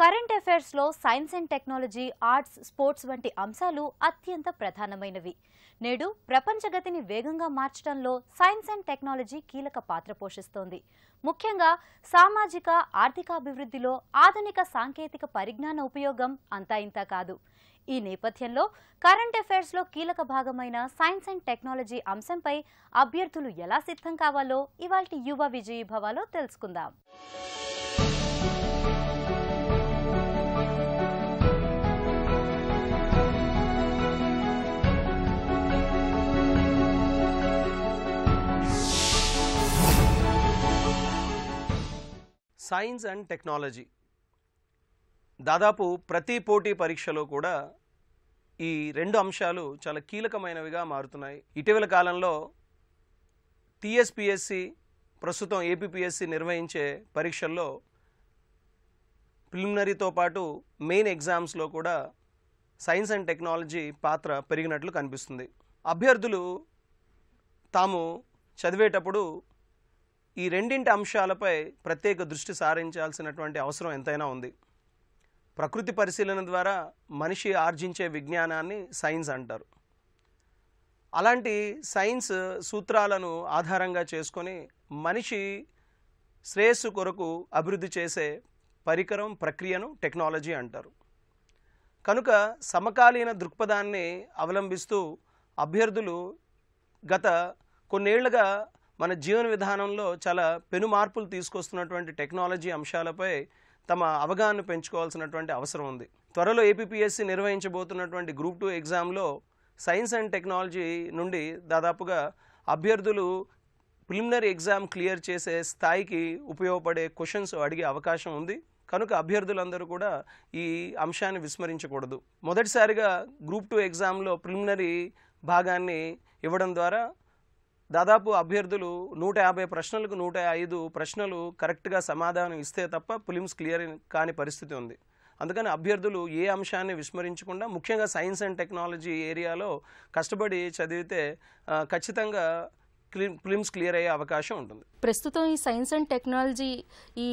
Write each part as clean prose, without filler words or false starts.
Current అఫైర్స్లో science and technology, arts, sports వంటి అంశాలు అత్యంత ప్రధానమైనవి. నేడు ప్రపంచగతిని వేగంగా మార్చడంలో సైన్స్ అండ్ టెక్నాలజీ కీలక పాత్ర పోషిస్తోంది. ముఖ్యంగా సామాజిక, ఆర్థికాభివృద్ధిలో ఆధునిక సాంకేతిక పరిజ్ఞాన ఉపయోగం అంతా ఇంతా కాదు. ఈ నేపథ్యంలో కరెంట్ అఫైర్స్లో కీలక భాగమైన సైన్స్ అండ్ టెక్నాలజీ అంశంపై అభ్యర్థులు ఎలా సిద్ధం కావాలో ఇవాల్టి యువ విజయీభవలో తెలుసుకుందాం. సైన్స్ అండ్ టెక్నాలజీ దాదాపు ప్రతి పోటీ పరీక్షలో కూడా ఈ రెండు అంశాలు చాలా కీలకమైనవిగా మారుతున్నాయి. ఇటీవల కాలంలో టీఎస్పీఎస్సీ, ప్రస్తుతం ఏపీపీఎస్సీ నిర్వహించే పరీక్షల్లో ప్రిలిమినరీతో పాటు మెయిన్ ఎగ్జామ్స్లో కూడా సైన్స్ అండ్ టెక్నాలజీ పాత్ర పెరిగినట్లు కనిపిస్తుంది. అభ్యర్థులు తాము చదివేటప్పుడు ఈ రెండింటి అంశాలపై ప్రత్యేక దృష్టి సారించాల్సినటువంటి అవసరం ఎంతైనా ఉంది. ప్రకృతి పరిశీలన ద్వారా మనిషి ఆర్జించే విజ్ఞానాన్ని సైన్స్ అంటారు. అలాంటి సైన్స్ సూత్రాలను ఆధారంగా చేసుకొని మనిషి శ్రేయస్సు కొరకు అభివృద్ధి చేసే పరికరం, ప్రక్రియను టెక్నాలజీ అంటారు. కనుక సమకాలీన దృక్పథాన్ని అవలంబిస్తూ అభ్యర్థులు గత కొన్నేళ్లుగా మన జీవన విధానంలో చాలా పెను మార్పులు తీసుకొస్తున్నటువంటి టెక్నాలజీ అంశాలపై తమ అవగాహన పెంచుకోవాల్సినటువంటి అవసరం ఉంది. త్వరలో ఏపీపీఎస్సీ నిర్వహించబోతున్నటువంటి గ్రూప్ 2 ఎగ్జామ్లో సైన్స్ అండ్ టెక్నాలజీ నుండి దాదాపుగా అభ్యర్థులు ప్రిలిమినరీ ఎగ్జామ్ క్లియర్ చేసే స్థాయికి ఉపయోగపడే క్వశ్చన్స్ అడిగే అవకాశం ఉంది. కనుక అభ్యర్థులందరూ కూడా ఈ అంశాన్ని విస్మరించకూడదు. మొదటిసారిగా గ్రూప్ 2 ఎగ్జామ్లో ప్రిలిమినరీ భాగాన్ని ఇవ్వడం ద్వారా దాదాపు అభ్యర్థులు 150 ప్రశ్నలకు 105 ప్రశ్నలు కరెక్ట్గా సమాధానం ఇస్తే తప్ప ప్రిలిమ్స్ క్లియర్ కాని పరిస్థితి ఉంది. అందుకని అభ్యర్థులు ఏ అంశాన్ని విస్మరించకుండా ముఖ్యంగా సైన్స్ అండ్ టెక్నాలజీ ఏరియాలో కష్టపడి చదివితే ఖచ్చితంగా ప్రిలిమ్స్ క్లియర్ అయ్యే అవకాశం ఉంటుంది. ప్రస్తుతం ఈ సైన్స్ అండ్ టెక్నాలజీ ఈ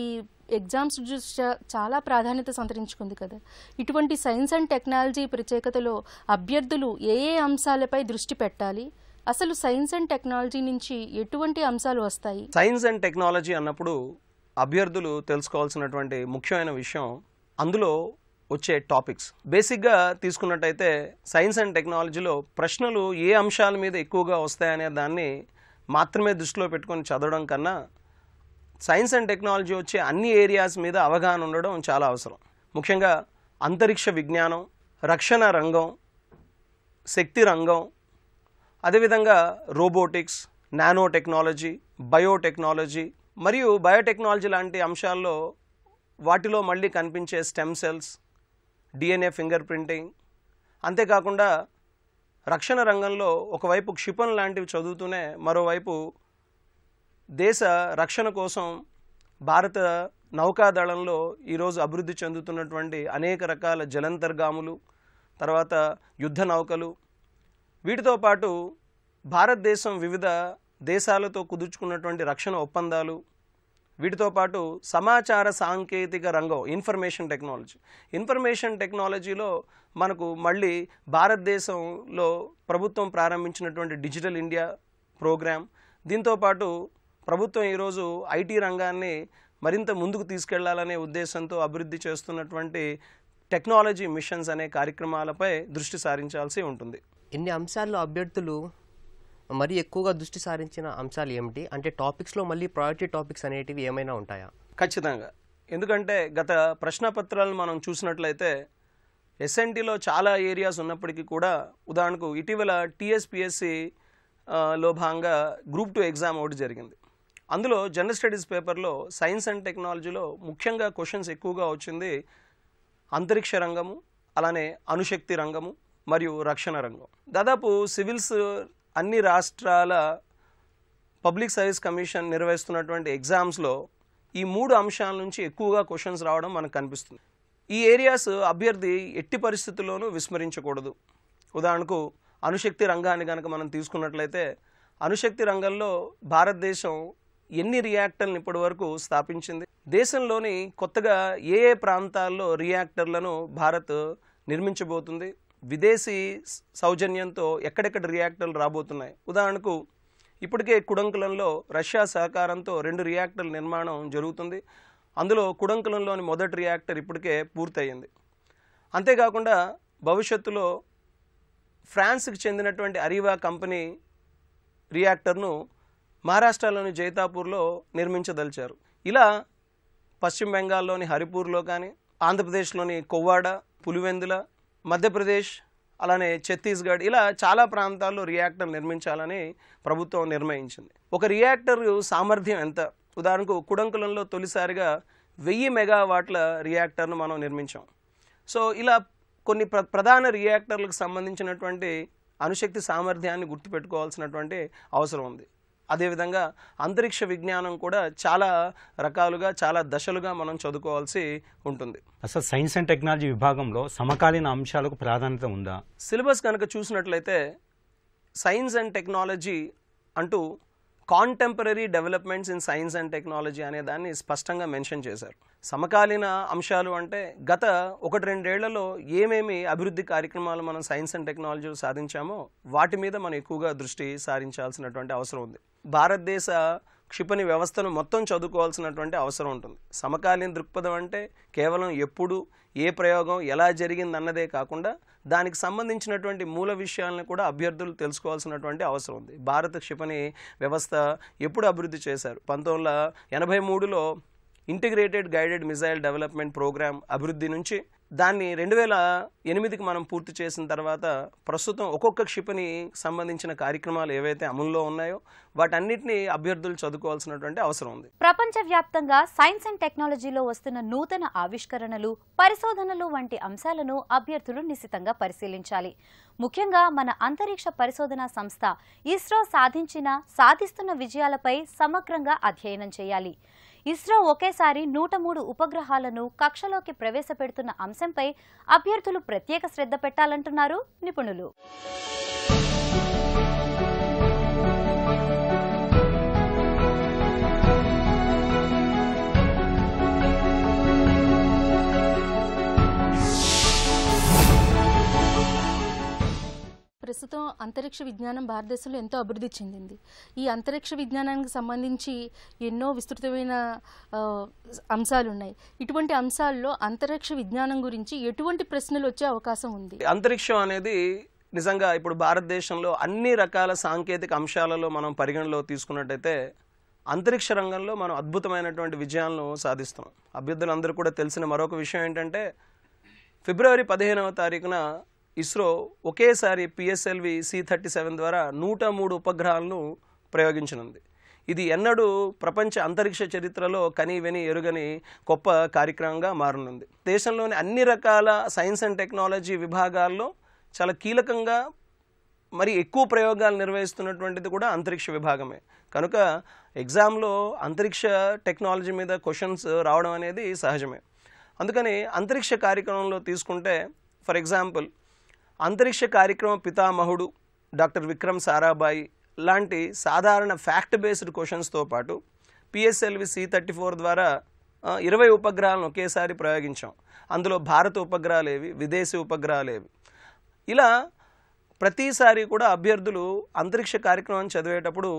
ఎగ్జామ్స్ దృష్ట్యా చాలా ప్రాధాన్యత సంతరించుకుంది కదా. ఇటువంటి సైన్స్ అండ్ టెక్నాలజీ ప్రత్యేకతలో అభ్యర్థులు ఏ ఏ అంశాలపై దృష్టి పెట్టాలి? అసలు సైన్స్ అండ్ టెక్నాలజీ నుంచి ఎటువంటి అంశాలు వస్తాయి? సైన్స్ అండ్ టెక్నాలజీ అన్నప్పుడు అభ్యర్థులు తెలుసుకోవాల్సినటువంటి ముఖ్యమైన విషయం అందులో వచ్చే టాపిక్స్. బేసిక్గా తీసుకున్నట్టయితే సైన్స్ అండ్ టెక్నాలజీలో ప్రశ్నలు ఏ అంశాల మీద ఎక్కువగా వస్తాయనే దాన్ని మాత్రమే దృష్టిలో పెట్టుకొని చదవడం కన్నా సైన్స్ అండ్ టెక్నాలజీ వచ్చే అన్ని ఏరియాస్ మీద అవగాహన ఉండడం చాలా అవసరం. ముఖ్యంగా అంతరిక్ష విజ్ఞానం, రక్షణ రంగం, శక్తి రంగం, అదేవిధంగా రోబోటిక్స్, నానో టెక్నాలజీ, బయోటెక్నాలజీ మరియు బయోటెక్నాలజీ లాంటి అంశాల్లో వాటిలో మళ్ళీ కనిపించే stem cells, DNA finger printing, అంతేకాకుండా రక్షణ రంగంలో ఒకవైపు క్షిపణి లాంటివి చదువుతూనే మరోవైపు దేశ రక్షణ కోసం భారత నౌకాదళంలో ఈరోజు అభివృద్ధి చెందుతున్నటువంటి అనేక రకాల జలంతర్గాములు, తర్వాత యుద్ధ నౌకలు, వీటితో పాటు భారతదేశం వివిధ దేశాలతో కుదుర్చుకున్నటువంటి రక్షణ ఒప్పందాలు, వీటితో పాటు సమాచార సాంకేతిక రంగం, ఇన్ఫర్మేషన్ టెక్నాలజీలో మనకు మళ్ళీ భారతదేశంలో ప్రభుత్వం ప్రారంభించినటువంటి డిజిటల్ ఇండియా ప్రోగ్రామ్, దీంతోపాటు ప్రభుత్వం ఈరోజు ఐటీ రంగాన్ని మరింత ముందుకు తీసుకెళ్లాలనే ఉద్దేశంతో అభివృద్ధి చేస్తున్నటువంటి టెక్నాలజీ మిషన్స్ అనే కార్యక్రమాలపై దృష్టి సారించాల్సి ఉంటుంది. ఇన్ని అంశాల్లో అభ్యర్థులు మరీ ఎక్కువగా దృష్టి సారించిన అంశాలు ఏమిటి? అంటే టాపిక్స్లో మళ్ళీ ప్రయారిటీ టాపిక్స్ అనేటివి ఏమైనా ఉంటాయా? ఖచ్చితంగా. ఎందుకంటే గత ప్రశ్నపత్రాలు మనం చూసినట్లయితే ఎస్ఎన్టీలో చాలా ఏరియాస్ ఉన్నప్పటికీ కూడా ఉదాహరణకు ఇటీవల టీఎస్పీఎస్సీలో భాగంగా గ్రూప్ 2 ఎగ్జామ్ ఒకటి జరిగింది. అందులో జనరల్ స్టడీస్ పేపర్లో సైన్స్ అండ్ టెక్నాలజీలో ముఖ్యంగా క్వశ్చన్స్ ఎక్కువగా వచ్చింది అంతరిక్ష రంగము, అలానే అణుశక్తి రంగము మరియు రక్షణ రంగం. దాదాపు సివిల్స్ అన్ని రాష్ట్రాల పబ్లిక్ సర్వీస్ కమిషన్ నిర్వహిస్తున్నటువంటి ఎగ్జామ్స్లో ఈ 3 అంశాల నుంచి ఎక్కువగా క్వశ్చన్స్ రావడం మనకు కనిపిస్తుంది. ఈ ఏరియాస్ అభ్యర్థి ఎట్టి పరిస్థితుల్లోనూ విస్మరించకూడదు. ఉదాహరణకు అణుశక్తి రంగాన్ని కనుక మనం తీసుకున్నట్లయితే అణుశక్తి రంగంలో భారతదేశం ఎన్ని రియాక్టర్లను ఇప్పటి వరకు స్థాపించింది, దేశంలోని కొత్తగా ఏ ఏ ప్రాంతాల్లో రియాక్టర్లను భారత్ నిర్మించబోతుంది, విదేశీ సౌజన్యంతో ఎక్కడెక్కడ రియాక్టర్లు రాబోతున్నాయి. ఉదాహరణకు ఇప్పటికే కుడంకులంలో రష్యా సహకారంతో 2 రియాక్టర్ల నిర్మాణం జరుగుతుంది. అందులో కుడంకులంలోని మొదటి రియాక్టర్ ఇప్పటికే పూర్తయింది. అంతేకాకుండా భవిష్యత్తులో ఫ్రాన్స్కి చెందినటువంటి అరీవా కంపెనీ రియాక్టర్ను మహారాష్ట్రలోని జైతాపూర్లో నిర్మించదలిచారు. ఇలా పశ్చిమ బెంగాల్లోని హరిపూర్లో కానీ, ఆంధ్రప్రదేశ్లోని కొవ్వాడ, పులివెందుల, మధ్యప్రదేశ్, అలానే ఛత్తీస్గఢ్, ఇలా చాలా ప్రాంతాల్లో రియాక్టర్ నిర్మించాలని ప్రభుత్వం నిర్ణయించింది. ఒక రియాక్టర్ సామర్థ్యం ఎంత? ఉదాహరణకు కుడంకులంలో తొలిసారిగా 1000 మెగావాట్ల రియాక్టర్ను మనం నిర్మించాం. సో ఇలా కొన్ని ప్రధాన రియాక్టర్లకు సంబంధించినటువంటి అణుశక్తి సామర్థ్యాన్ని గుర్తుపెట్టుకోవాల్సినటువంటి అవసరం ఉంది. అదేవిధంగా అంతరిక్ష విజ్ఞానం కూడా చాలా రకాలుగా, చాలా దశలుగా మనం చదువుకోవాల్సి ఉంటుంది. అసలు సైన్స్ అండ్ టెక్నాలజీ విభాగంలో సమకాలీన అంశాలకు ప్రాధాన్యత ఉందా? సిలబస్ కనుక చూసినట్లయితే సైన్స్ అండ్ టెక్నాలజీ అంటూ contemporary developments in science and technology అనే దాన్ని స్పష్టంగా మెన్షన్ చేశారు. సమకాలీన అంశాలు అంటే గత 1-2 ఏళ్లలో ఏమేమి అభివృద్ధి కార్యక్రమాలు మనం సైన్స్ అండ్ టెక్నాలజీలో సాధించామో వాటి మీద మనం ఎక్కువగా దృష్టి సారించాల్సినటువంటి అవసరం ఉంది. భారతదేశ క్షిపణి వ్యవస్థను మొత్తం చదువుకోవాల్సినటువంటి అవసరం ఉంటుంది. సమకాలీన దృక్పథం అంటే కేవలం ఎప్పుడు, ఏ ప్రయోగం ఎలా జరిగింది అన్నదే కాకుండా దానికి సంబంధించినటువంటి మూల విషయాలను కూడా అభ్యర్థులు తెలుసుకోవాల్సినటువంటి అవసరం ఉంది. భారత క్షిపణి వ్యవస్థ ఎప్పుడు అభివృద్ధి చేశారు? 1983లో integrated guided missile development program అభివృద్ధి నుంచి దాన్ని 2008కి మనం పూర్తి చేసిన తర్వాత ప్రస్తుతం ఒక్కొక్క క్షిపణి సంబంధించిన కార్యక్రమాలు ఏవైతే అమల్లో ఉన్నాయో వాటన్నిటిని అభ్యర్థులు చదువుకోవాల్సినటువంటి అవసరం ఉంది. ప్రపంచవ్యాప్తంగా సైన్స్ అండ్ టెక్నాలజీలో వస్తున్న నూతన ఆవిష్కరణలు, పరిశోధనలు వంటి అంశాలను అభ్యర్థులు నిశితంగా పరిశీలించాలి. ముఖ్యంగా మన అంతరిక్ష పరిశోధనా సంస్థ ఇస్రో సాధిస్తున్న విజయాలపై సమగ్రంగా అధ్యయనం చేయాలి. ఇస్రో ఒకేసారి 103 ఉపగ్రహాలను కక్షలోకి ప్రవేశపెడుతున్న అంశంపై అభ్యర్థులు ప్రత్యేక శ్రద్ధ పెట్టాలంటున్నారు నిపుణులు. ప్రస్తుతం అంతరిక్ష విజ్ఞానం భారతదేశంలో ఎంతో అభివృద్ధి చెందింది. ఈ అంతరిక్ష విజ్ఞానానికి సంబంధించి ఎన్నో విస్తృతమైన అంశాలు ఉన్నాయి. ఇటువంటి అంశాల్లో అంతరిక్ష విజ్ఞానం గురించి ఎటువంటి ప్రశ్నలు వచ్చే అవకాశం ఉంది? అంతరిక్షం అనేది నిజంగా ఇప్పుడు భారతదేశంలో అన్ని రకాల సాంకేతిక అంశాలలో మనం పరిగణలో తీసుకున్నట్టయితే అంతరిక్ష రంగంలో మనం అద్భుతమైనటువంటి విజయాలను సాధిస్తున్నాం. అభ్యర్థులందరూ కూడా తెలిసిన మరొక విషయం ఏంటంటే ఫిబ్రవరి 15వ తారీఖున ఇస్రో ఒకేసారి PSLV C-37 ద్వారా 103 ఉపగ్రహాలను ప్రయోగించనుంది. ఇది ఎన్నడూ ప్రపంచ అంతరిక్ష చరిత్రలో కనీవెని ఎరుగని గొప్ప కార్యక్రమంగా మారనుంది. దేశంలోని అన్ని రకాల సైన్స్ అండ్ టెక్నాలజీ విభాగాల్లో చాలా కీలకంగా మరి ఎక్కువ ప్రయోగాలు నిర్వహిస్తున్నటువంటిది కూడా అంతరిక్ష విభాగమే. కనుక ఎగ్జామ్లో అంతరిక్ష టెక్నాలజీ మీద క్వశ్చన్స్ రావడం అనేది సహజమే. అందుకని అంతరిక్ష కార్యక్రమంలో తీసుకుంటే ఫర్ ఎగ్జాంపుల్ అంతరిక్ష కార్యక్రమ పితామహుడు డాక్టర్ విక్రమ్ సారాభాయి లాంటి సాధారణ ఫ్యాక్ట్ బేస్డ్ క్వశ్చన్స్తో పాటు PSLV C-34 ద్వారా 20 ఉపగ్రహాలను ఒకేసారి ప్రయోగించాం. అందులో భారత ఉపగ్రహాలు ఏవి, విదేశీ ఉపగ్రహాలు ఏవి, ఇలా ప్రతిసారి కూడా అభ్యర్థులు అంతరిక్ష కార్యక్రమం చదివేటప్పుడు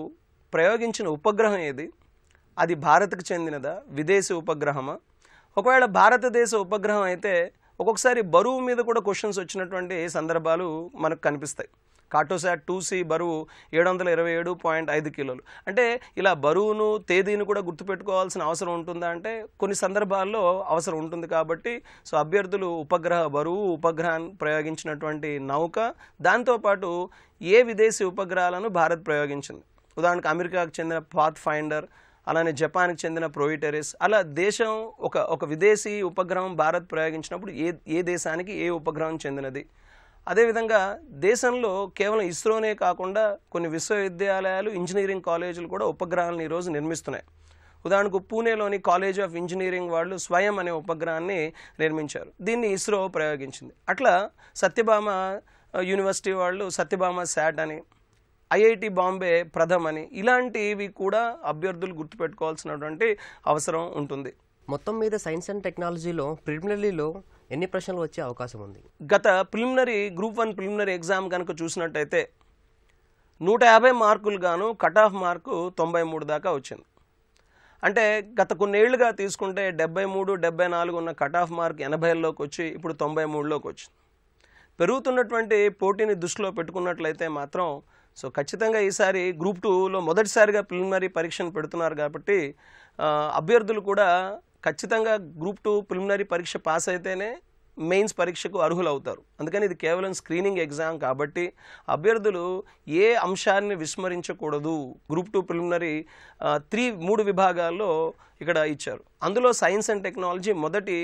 ప్రయోగించిన ఉపగ్రహం ఏది, అది భారత్కు చెందినదా, విదేశీ ఉపగ్రహమా, ఒకవేళ భారతదేశ ఉపగ్రహం అయితే ఒక్కొక్కసారి బరువు మీద కూడా క్వశ్చన్స్ వచ్చినటువంటి సందర్భాలు మనకు కనిపిస్తాయి. కార్టోసాట్ 2C బరువు 727.5 కిలోలు. అంటే ఇలా బరువును తేదీని కూడా గుర్తుపెట్టుకోవాల్సిన అవసరం ఉంటుందా అంటే కొన్ని సందర్భాల్లో అవసరం ఉంటుంది. కాబట్టి సో అభ్యర్థులు ఉపగ్రహ బరువు, ఉపగ్రహాన్ని ప్రయోగించినటువంటి నౌక, దాంతోపాటు ఏ విదేశీ ఉపగ్రహాలను భారత్ ప్రయోగించింది. ఉదాహరణకు అమెరికాకు చెందిన పాత్ ఫైండర్, అలానే జపాన్కి చెందిన ప్రోయిటెరిస్, అలా దేశం ఒక విదేశీ ఉపగ్రహం భారత్ ప్రయోగించినప్పుడు ఏ దేశానికి ఏ ఉపగ్రహం చెందినది. అదేవిధంగా దేశంలో కేవలం ఇస్రోనే కాకుండా కొన్ని విశ్వవిద్యాలయాలు, ఇంజనీరింగ్ కాలేజీలు కూడా ఉపగ్రహాలను ఈరోజు నిర్మిస్తున్నాయి. ఉదాహరణకు పూణేలోని కాలేజ్ ఆఫ్ ఇంజనీరింగ్ వాళ్ళు స్వయం అనే ఉపగ్రహాన్ని నిర్మించారు. దీన్ని ఇస్రో ప్రయోగించింది. అట్లా సత్యభామ యూనివర్సిటీ వాళ్ళు సత్యభామ శాట్ అని, ఐఐటి బాంబే ప్రథమని, ఇలాంటివి కూడా అభ్యర్థులు గుర్తుపెట్టుకోవాల్సినటువంటి అవసరం ఉంటుంది. మొత్తం మీద సైన్స్ అండ్ టెక్నాలజీలో ప్రిలిమినరీలో ఎన్ని ప్రశ్నలు వచ్చే అవకాశం ఉంది? గత ప్రిలిమినరీ గ్రూప్ 1 ప్రిలిమినరీ ఎగ్జామ్ కనుక చూసినట్టయితే 150 మార్కులు గాను కట్ ఆఫ్ మార్కు 93 దాకా వచ్చింది. అంటే గత కొన్నేళ్లుగా తీసుకుంటే 73, 74 ఉన్న కట్ ఆఫ్ మార్క్ 80లోకి వచ్చి ఇప్పుడు 93లోకి వచ్చింది. పెరుగుతున్నటువంటి పోటీని దృష్టిలో పెట్టుకున్నట్లయితే మాత్రం ఖచ్చితంగా ఈసారి గ్రూప్ 2లో మొదటిసారిగా ప్రిలిమినరీ పరీక్షను పెడుతున్నారు కాబట్టి అభ్యర్థులు కూడా ఖచ్చితంగా గ్రూప్ 2 ప్రిలిమినరీ పరీక్ష పాస్ అయితేనే మెయిన్స్ పరీక్షకు అర్హులు అవుతారు. అందుకని ఇది కేవలం స్క్రీనింగ్ ఎగ్జామ్ కాబట్టి అభ్యర్థులు ఏ అంశాన్ని విస్మరించకూడదు. గ్రూప్ 2 ప్రిలిమినరీ 3 విభాగాల్లో ఇక్కడ ఇచ్చారు. అందులో సైన్స్ అండ్ టెక్నాలజీ మొదటి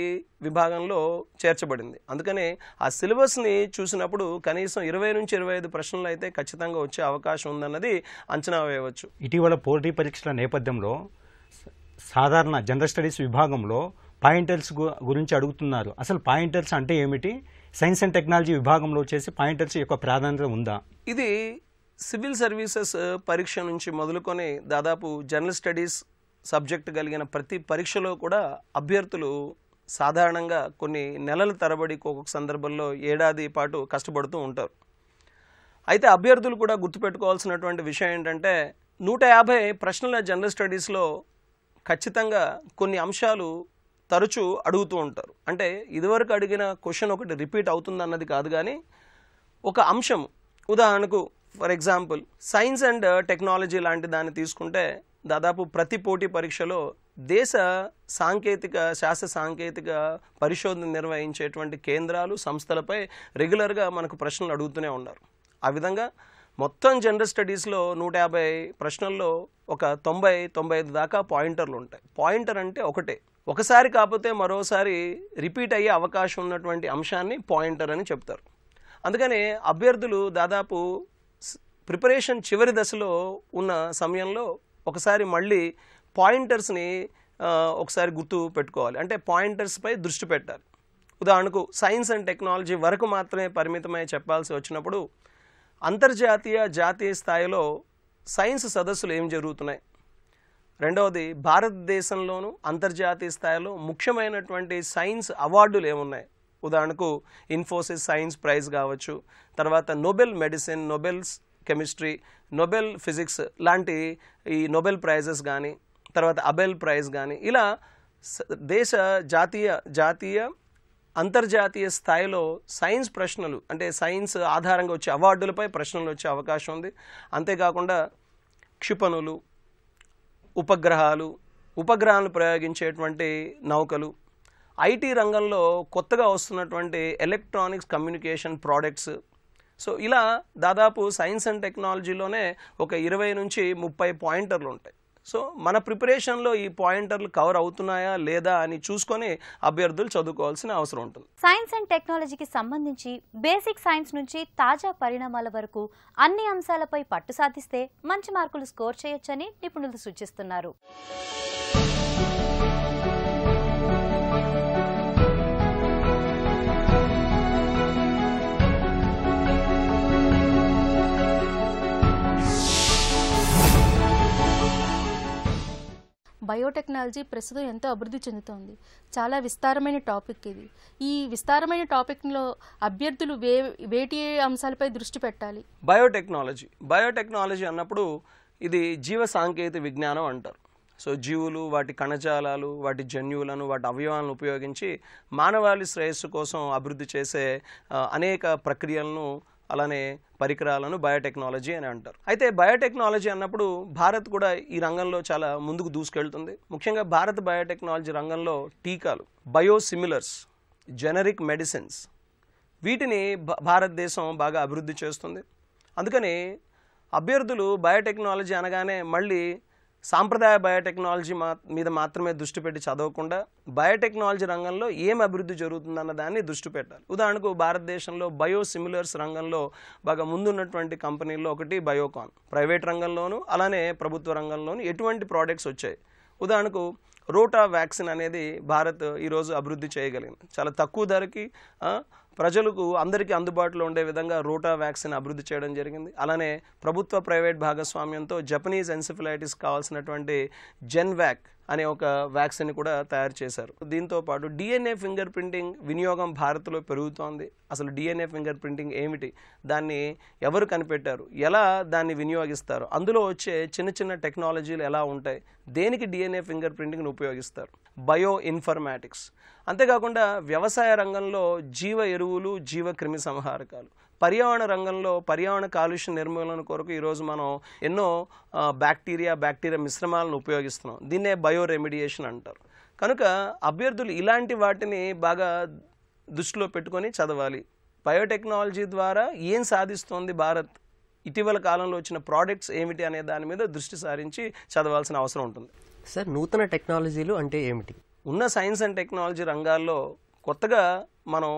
విభాగంలో చేర్చబడింది. అందుకని ఆ సిలబస్ని చూసినప్పుడు కనీసం 20 నుంచి 25 ప్రశ్నలు అయితే ఖచ్చితంగా వచ్చే అవకాశం ఉందన్నది అంచనా వేయవచ్చు. ఇటీవల పోటీ పరీక్షల నేపథ్యంలో సాధారణ జనరల్ స్టడీస్ విభాగంలో పాయింటర్స్ గురించి అడుగుతున్నారు. అసలు పాయింటర్స్ అంటే ఏమిటి? సైన్స్ అండ్ టెక్నాలజీ విభాగంలో వచ్చేసి పాయింటర్స్ యొక్క ప్రాధాన్యత ఉందా? ఇది సివిల్ సర్వీసెస్ పరీక్ష నుంచి మొదలుకొని దాదాపు జనరల్ స్టడీస్ సబ్జెక్ట్ కలిగిన ప్రతి పరీక్షలో కూడా అభ్యర్థులు సాధారణంగా కొన్ని నెలల తరబడి ఒక్కొక్క సందర్భంలో ఏడాది పాటు కష్టపడుతూ ఉంటారు. అయితే అభ్యర్థులు కూడా గుర్తుపెట్టుకోవాల్సినటువంటి విషయం ఏంటంటే 150 ప్రశ్నల జనరల్ స్టడీస్లో ఖచ్చితంగా కొన్ని అంశాలు తరచూ అడుగుతూ ఉంటారు. అంటే ఇదివరకు అడిగిన క్వశ్చన్ ఒకటి రిపీట్ అవుతుందన్నది కాదు, కానీ ఒక అంశం ఉదాహరణకు for example science and technology లాంటి దాన్ని తీసుకుంటే దాదాపు ప్రతి పోటీ పరీక్షలో దేశ శాస్త్ర సాంకేతిక పరిశోధన నిర్వహించేటువంటి కేంద్రాలు సంస్థలపై రెగ్యులర్గా మనకు ప్రశ్నలు అడుగుతూనే ఉన్నారు. ఆ విధంగా మొత్తం జనరల్ స్టడీస్లో 150 ప్రశ్నల్లో ఒక 90-95 దాకా పాయింటర్లు ఉంటాయి. పాయింటర్ అంటే ఒకసారి కాకపోతే మరోసారి రిపీట్ అయ్యే అవకాశం ఉన్నటువంటి అంశాన్ని పాయింటర్ అని చెప్తారు. అందుకని అభ్యర్థులు దాదాపు ప్రిపరేషన్ చివరి దశలో ఉన్న సమయంలో ఒకసారి మళ్ళీ పాయింటర్స్ని ఒకసారి గుర్తు పెట్టుకోవాలి. అంటే పాయింటర్స్పై దృష్టి పెట్టాలి. ఉదాహరణకు సైన్స్ అండ్ టెక్నాలజీ వరకు మాత్రమే పరిమితమై చెప్పాల్సి వచ్చినప్పుడు అంతర్జాతీయ జాతీయ స్థాయిలో సైన్స్ సదస్సులు ఏం జరుగుతున్నాయి, రెండవది భారతదేశంలోనూ అంతర్జాతీయ స్థాయిలో ముఖ్యమైనటువంటి సైన్స్ అవార్డులు ఏమున్నాయి, ఉదాహరణకు ఇన్ఫోసిస్ సైన్స్ ప్రైజ్ కావచ్చు, తర్వాత Nobel medicine, Nobel chemistry, Nobel physics లాంటి ఈ నోబెల్ ప్రైజెస్ కానీ, తర్వాత అబెల్ ప్రైజ్ కానీ, ఇలా దేశ జాతీయ అంతర్జాతీయ స్థాయిలో సైన్స్ ప్రశ్నలు అంటే సైన్స్ ఆధారంగా వచ్చే అవార్డులపై ప్రశ్నలు వచ్చే అవకాశం ఉంది. అంతేకాకుండా క్షిపణులు, ఉపగ్రహాలను ప్రయోగించేటువంటి నౌకలు, ఐటీ రంగంలో కొత్తగా వస్తున్నటువంటి ఎలక్ట్రానిక్స్ కమ్యూనికేషన్ ప్రోడక్ట్స్, ఇలా దాదాపు సైన్స్ అండ్ టెక్నాలజీలోనే ఒక 20 నుంచి 30 పాయింటర్లు ఉంటాయి. మన ప్రిపరేషన్లో ఈ పాయింటర్లు కవర్ అవుతున్నాయా లేదా అని చూసుకొని అభ్యర్థులు చదువుకోవాల్సిన అవసరం ఉంటుంది. సైన్స్ అండ్ టెక్నాలజీకి సంబంధించి బేసిక్ సైన్స్ నుంచి తాజా పరిణామాల వరకు అన్ని అంశాలపై పట్టు సాధిస్తే మంచి మార్కులు స్కోర్ చేయొచ్చని నిపుణులు సూచిస్తున్నారు. బయోటెక్నాలజీ ప్రస్తుతం ఎంతో అభివృద్ధి చెందుతోంది. చాలా విస్తారమైన టాపిక్ ఇది. ఈ విస్తారమైన టాపిక్లో అభ్యర్థులు వేటి అంశాలపై దృష్టి పెట్టాలి? బయోటెక్నాలజీ అన్నప్పుడు ఇది జీవ సాంకేతిక విజ్ఞానం అంటారు. జీవులు, వాటి కణజాలాలు, వాటి జన్యువులను, వాటి అవయవాలను ఉపయోగించి మానవాళి శ్రేయస్సు కోసం అభివృద్ధి చేసే అనేక ప్రక్రియలను, అలానే పరికరాలను బయోటెక్నాలజీ అని అంటారు. అయితే బయోటెక్నాలజీ అన్నప్పుడు భారత్ కూడా ఈ రంగంలో చాలా ముందుకు దూసుకెళ్తుంది. ముఖ్యంగా భారత బయోటెక్నాలజీ రంగంలో టీకాలు, బయోసిమిలర్స్, జెనరిక్ మెడిసిన్స్, వీటిని భారతదేశం బాగా అభివృద్ధి చేస్తుంది. అందుకని అభ్యర్థులు బయోటెక్నాలజీ అనగానే మళ్ళీ సాంప్రదాయ బయోటెక్నాలజీ మీద మాత్రమే దృష్టి పెట్టి చదవకుండా బయోటెక్నాలజీ రంగంలో ఏం అభివృద్ధి జరుగుతుందన్న దాన్ని దృష్టి పెట్టాలి. ఉదాహరణకు భారతదేశంలో బయోసిమిలర్స్ రంగంలో బాగా ముందున్నటువంటి కంపెనీల్లో ఒకటి బయోకాన్. ప్రైవేట్ రంగంలోనూ అలానే ప్రభుత్వ రంగంలోనూ ఎటువంటి ప్రోడక్ట్స్ వచ్చాయి. ఉదాహరణకు రోటా వ్యాక్సిన్ అనేది భారత్ ఈరోజు అభివృద్ధి చేయగలిగింది. చాలా తక్కువ ధరకి ప్రజలకు అందరికీ అందుబాటులో ఉండే విధంగా రోటా వ్యాక్సిన్ అభివృద్ధి చేయడం జరిగింది. అలానే ప్రభుత్వ ప్రైవేట్ భాగస్వామ్యంతో జపనీస్ ఎన్సెఫలైటిస్ కావాల్సినటువంటి జెన్వాక్ అనే ఒక వ్యాక్సిన్ కూడా తయారు చేశారు. దీంతో పాటు డిఎన్ఏ ఫింగర్ ప్రింటింగ్ వినియోగం భారత్లో పెరుగుతోంది. అసలు డిఎన్ఏ ఫింగర్ ప్రింటింగ్ ఏమిటి, దాన్ని ఎవరు కనిపెట్టారు, ఎలా దాన్ని వినియోగిస్తారు, అందులో వచ్చే చిన్న చిన్న టెక్నాలజీలు ఎలా ఉంటాయి, దేనికి డిఎన్ఏ ఫింగర్ ప్రింటింగ్ను ఉపయోగిస్తారు, బయో ఇన్ఫర్మాటిక్స్, అంతేకాకుండా వ్యవసాయ రంగంలో జీవ ఎరువులు, జీవ క్రిమి సంహారకాలు, పర్యావరణ రంగంలో పర్యావరణ కాలుష్య నిర్మూలన కొరకు ఈరోజు మనం ఎన్నో బ్యాక్టీరియా మిశ్రమాలను ఉపయోగిస్తున్నాం. దీన్నే బయో రెమిడియేషన్ అంటారు. కనుక అభ్యర్థులు ఇలాంటి వాటిని బాగా దృష్టిలో పెట్టుకొని చదవాలి. బయోటెక్నాలజీ ద్వారా ఏం సాధిస్తోంది భారత్, ఇటీవల కాలంలో వచ్చిన ప్రోడక్ట్స్ ఏమిటి అనే దాని మీద దృష్టి సారించి చదవాల్సిన అవసరం ఉంటుంది. సార్, నూతన టెక్నాలజీలు అంటే ఏమిటి? ఉన్న సైన్స్ అండ్ టెక్నాలజీ రంగాల్లో కొత్తగా మనం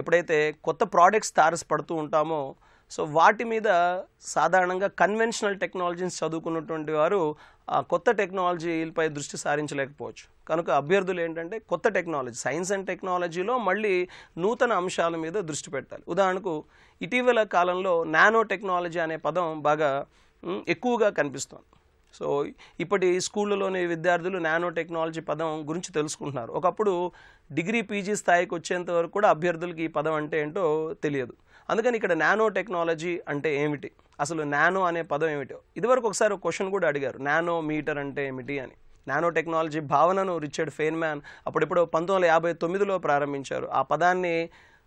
ఎప్పుడైతే కొత్త ప్రోడక్ట్స్ తారసపడుతూ ఉంటామో, సో వాటి మీద సాధారణంగా కన్వెన్షనల్ టెక్నాలజీస్ చదువుకున్నటువంటి వారు ఆ కొత్త టెక్నాలజీలపై దృష్టి సారించలేకపోవచ్చు. కనుక అభ్యర్థులు ఏంటంటే కొత్త టెక్నాలజీ, సైన్స్ అండ్ టెక్నాలజీలో మళ్ళీ నూతన అంశాల మీద దృష్టి పెట్టాలి. ఉదాహరణకు ఇటీవల కాలంలో నానో టెక్నాలజీ అనే పదం బాగా ఎక్కువగా కనిపిస్తోంది. సో ఇప్పటి స్కూళ్ళలోని విద్యార్థులు నానో టెక్నాలజీ పదం గురించి తెలుసుకుంటున్నారు. ఒకప్పుడు డిగ్రీ పీజీ స్థాయికి వచ్చేంత వరకు కూడా అభ్యర్థులకి ఈ పదం అంటే ఏంటో తెలియదు. అందుకని ఇక్కడ నానో టెక్నాలజీ అంటే ఏమిటి, అసలు నానో అనే పదం ఏమిటో ఇదివరకు ఒకసారి ఒక క్వశ్చన్ కూడా అడిగారు, నానో మీటర్ అంటే ఏమిటి అని. నానో టెక్నాలజీ భావనను రిచర్డ్ ఫెయిన్మ్యాన్ అప్పుడెప్పుడో 1959లో ప్రారంభించారు. ఆ పదాన్ని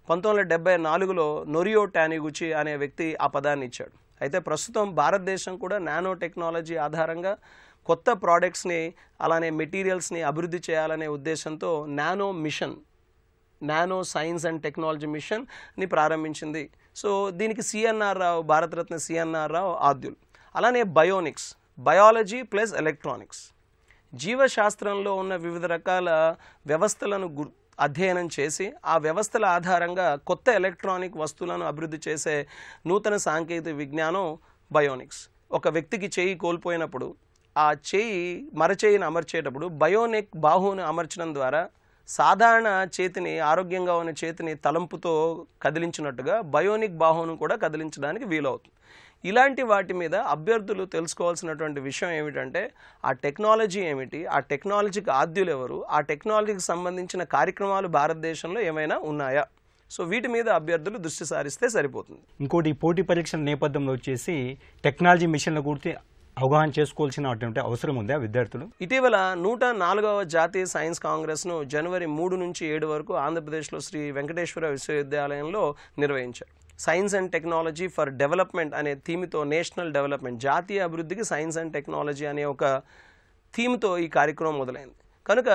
1974లో నొరియో టానిగుచి అనే వ్యక్తి ఆ పదాన్ని ఇచ్చాడు. అయితే ప్రస్తుతం భారతదేశం కూడా నానో టెక్నాలజీ ఆధారంగా కొత్త ప్రోడక్ట్స్ని అలానే మెటీరియల్స్ని అభివృద్ధి చేయాలనే ఉద్దేశంతో nano mission, nano science and technology మిషన్ని ప్రారంభించింది. సో దీనికి సిఎన్ఆర్ రావు, భారతరత్న సిఎన్ఆర్ రావు ఆద్యులు. అలానే బయోనిక్స్, బయాలజీ ప్లస్ ఎలక్ట్రానిక్స్, జీవశాస్త్రంలో ఉన్న వివిధ రకాల వ్యవస్థలను అధ్యయనం చేసి ఆ వ్యవస్థల ఆధారంగా కొత్త ఎలక్ట్రానిక్ వస్తువులను అభివృద్ధి చేసే నూతన సాంకేతిక విజ్ఞానం బయోనిక్స్. ఒక వ్యక్తికి చేయి కోల్పోయినప్పుడు ఆ మరచేయిని అమర్చేటప్పుడు బయోనిక్ బాహువుని అమర్చడం ద్వారా సాధారణ చేతిని, ఆరోగ్యంగా ఉన్న చేతిని తలంపుతో కదిలించినట్టుగా బయోనిక్ బాహువును కూడా కదిలించడానికి వీలవుతుంది. ఇలాంటి వాటి మీద అభ్యర్థులు తెలుసుకోవాల్సినటువంటి విషయం ఏమిటంటే ఆ టెక్నాలజీ ఏమిటి, ఆ టెక్నాలజీకి ఆద్యులు ఎవరు, ఆ టెక్నాలజీకి సంబంధించిన కార్యక్రమాలు భారతదేశంలో ఏమైనా ఉన్నాయా, సో వీటి మీద అభ్యర్థులు దృష్టి సారిస్తే సరిపోతుంది. ఇంకోటి పోటీ పరీక్షల నేపథ్యంలో వచ్చేసి టెక్నాలజీ మిషన్ల గురించి అవగాహన చేసుకోవాల్సినటువంటి అవసరం ఉందా విద్యార్థులు? ఇటీవల 104వ జాతీయ సైన్స్ కాంగ్రెస్ను జనవరి 3 నుంచి 7 వరకు ఆంధ్రప్రదేశ్లో శ్రీ వెంకటేశ్వర విశ్వవిద్యాలయంలో నిర్వహించారు. Science and technology for development అనే థీమ్తో, నేషనల్ డెవలప్మెంట్, జాతీయ అభివృద్ధికి సైన్స్ అండ్ టెక్నాలజీ అనే ఒక థీమ్తో ఈ కార్యక్రమం మొదలైంది. కనుక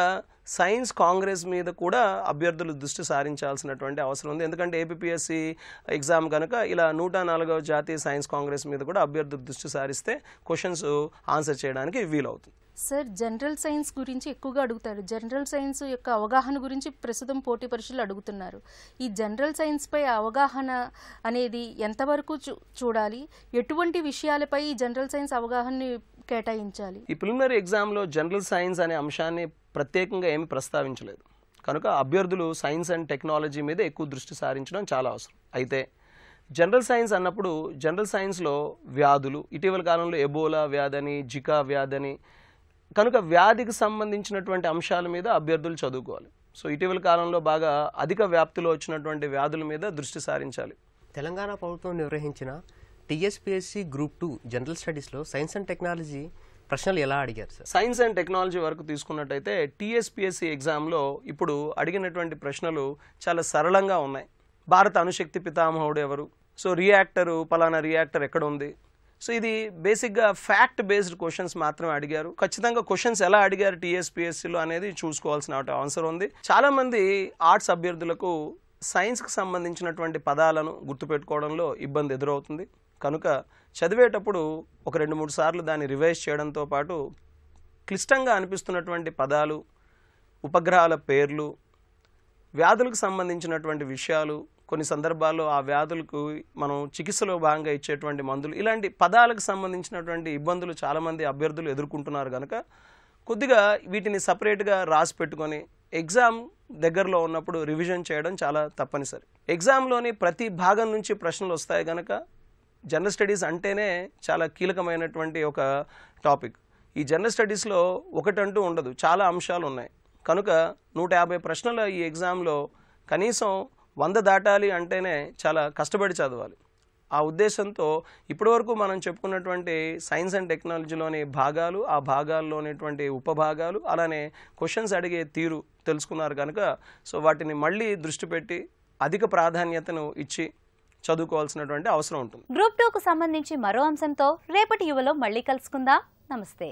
సైన్స్ కాంగ్రెస్ మీద కూడా అభ్యర్థులు దృష్టి సారించాల్సినటువంటి అవసరం ఉంది. ఎందుకంటే ఏపీఎస్సి ఎగ్జామ్ కనుక ఇలా 104వ జాతీయ సైన్స్ కాంగ్రెస్ మీద కూడా అభ్యర్థులు దృష్టి సారిస్తే క్వశ్చన్స్ ఆన్సర్ చేయడానికి వీలవుతుంది. సార్, జనరల్ సైన్స్ గురించి ఎక్కువగా అడుగుతారు. జనరల్ సైన్స్ యొక్క అవగాహన గురించి ప్రస్తుతం పోటీ పరీక్షలు అడుగుతున్నారు. ఈ జనరల్ సైన్స్పై అవగాహన అనేది ఎంతవరకు చూడాలి, ఎటువంటి విషయాలపై ఈ జనరల్ సైన్స్ అవగాహనని కేటాయించాలి? ఈ ప్రిలిమినరీ ఎగ్జామ్లో జనరల్ సైన్స్ అనే అంశాన్ని ప్రత్యేకంగా ఏమి ప్రస్తావించలేదు. కనుక అభ్యర్థులు సైన్స్ అండ్ టెక్నాలజీ మీద ఎక్కువ దృష్టి సారించడం చాలా అవసరం. అయితే జనరల్ సైన్స్ అన్నప్పుడు జనరల్ సైన్స్లో వ్యాధులు, ఇటీవల కాలంలో ఎబోలా వ్యాధని, జికా వ్యాధని, కనుక వ్యాధికి సంబంధించినటువంటి అంశాల మీద అభ్యర్థులు చదువుకోవాలి. సో ఇటీవల కాలంలో బాగా అధిక వ్యాప్తిలో వచ్చినటువంటి వ్యాధుల మీద దృష్టి సారించాలి. తెలంగాణ ప్రభుత్వం నిర్వహించిన టీఎస్పీఎస్సీ గ్రూప్ 2 జనరల్ స్టడీస్లో సైన్స్ అండ్ టెక్నాలజీ ప్రశ్నలు ఎలా అడిగారు సార్? సైన్స్ అండ్ టెక్నాలజీ వరకు తీసుకున్నట్టయితే టీఎస్పీఎస్సీ ఎగ్జామ్లో ఇప్పుడు అడిగినటువంటి ప్రశ్నలు చాలా సరళంగా ఉన్నాయి. భారత అణుశక్తి పితామహుడు ఎవరు, సో రియాక్టరు, పలానా రియాక్టర్ ఎక్కడ ఉంది, సో ఇది బేసిక్గా ఫ్యాక్ట్ బేస్డ్ క్వశ్చన్స్ మాత్రమే అడిగారు. ఖచ్చితంగా క్వశ్చన్స్ ఎలా అడిగారు టీఎస్పీఎస్సీలో అనేది చూసుకోవాల్సిన అవసరం ఉంది. చాలామంది ఆర్ట్స్ అభ్యర్థులకు సైన్స్కి సంబంధించినటువంటి పదాలను గుర్తుపెట్టుకోవడంలో ఇబ్బంది ఎదురవుతుంది. కనుక చదివేటప్పుడు ఒక 2-3 సార్లు దాన్ని రివైజ్ చేయడంతో పాటు క్లిష్టంగా అనిపిస్తున్నటువంటి పదాలు, ఉపగ్రహాల పేర్లు, వ్యాధులకు సంబంధించినటువంటి విషయాలు, కొన్ని సందర్భాల్లో ఆ వ్యాధులకు మనం చికిత్సలో భాగంగా ఇచ్చేటువంటి మందులు, ఇలాంటి పదాలకు సంబంధించినటువంటి ఇబ్బందులు చాలామంది అభ్యర్థులు ఎదుర్కొంటున్నారు. కనుక కొద్దిగా వీటిని సపరేట్గా రాసి పెట్టుకొని ఎగ్జామ్ దగ్గరలో ఉన్నప్పుడు రివిజన్ చేయడం చాలా తప్పనిసరి. ఎగ్జామ్లోని ప్రతి భాగం నుంచి ప్రశ్నలు వస్తాయి కనుక జనరల్ స్టడీస్ అంటేనే చాలా కీలకమైనటువంటి ఒక టాపిక్. ఈ జనరల్ స్టడీస్లో ఒకటంటూ ఉండదు, చాలా అంశాలు ఉన్నాయి. కనుక 150 ప్రశ్నల ఈ ఎగ్జామ్లో కనీసం 100 దాటాలి అంటేనే చాలా కష్టపడి చదవాలి. ఆ ఉద్దేశంతో ఇప్పటివరకు మనం చెప్పుకున్నటువంటి సైన్స్ అండ్ టెక్నాలజీలోని భాగాలు, ఆ భాగాల్లోనేటువంటి ఉపభాగాలు, అలానే క్వశ్చన్స్ అడిగే తీరు తెలుసుకున్నారు కనుక సో వాటిని మళ్ళీ దృష్టి పెట్టి అధిక ప్రాధాన్యతను ఇచ్చి చదువుకోవాల్సినటువంటి అవసరం ఉంటుంది. గ్రూప్ 2కు సంబంధించి మరో అంశంతో రేపటి యువలో మళ్ళీ కలుసుకుందాం. నమస్తే.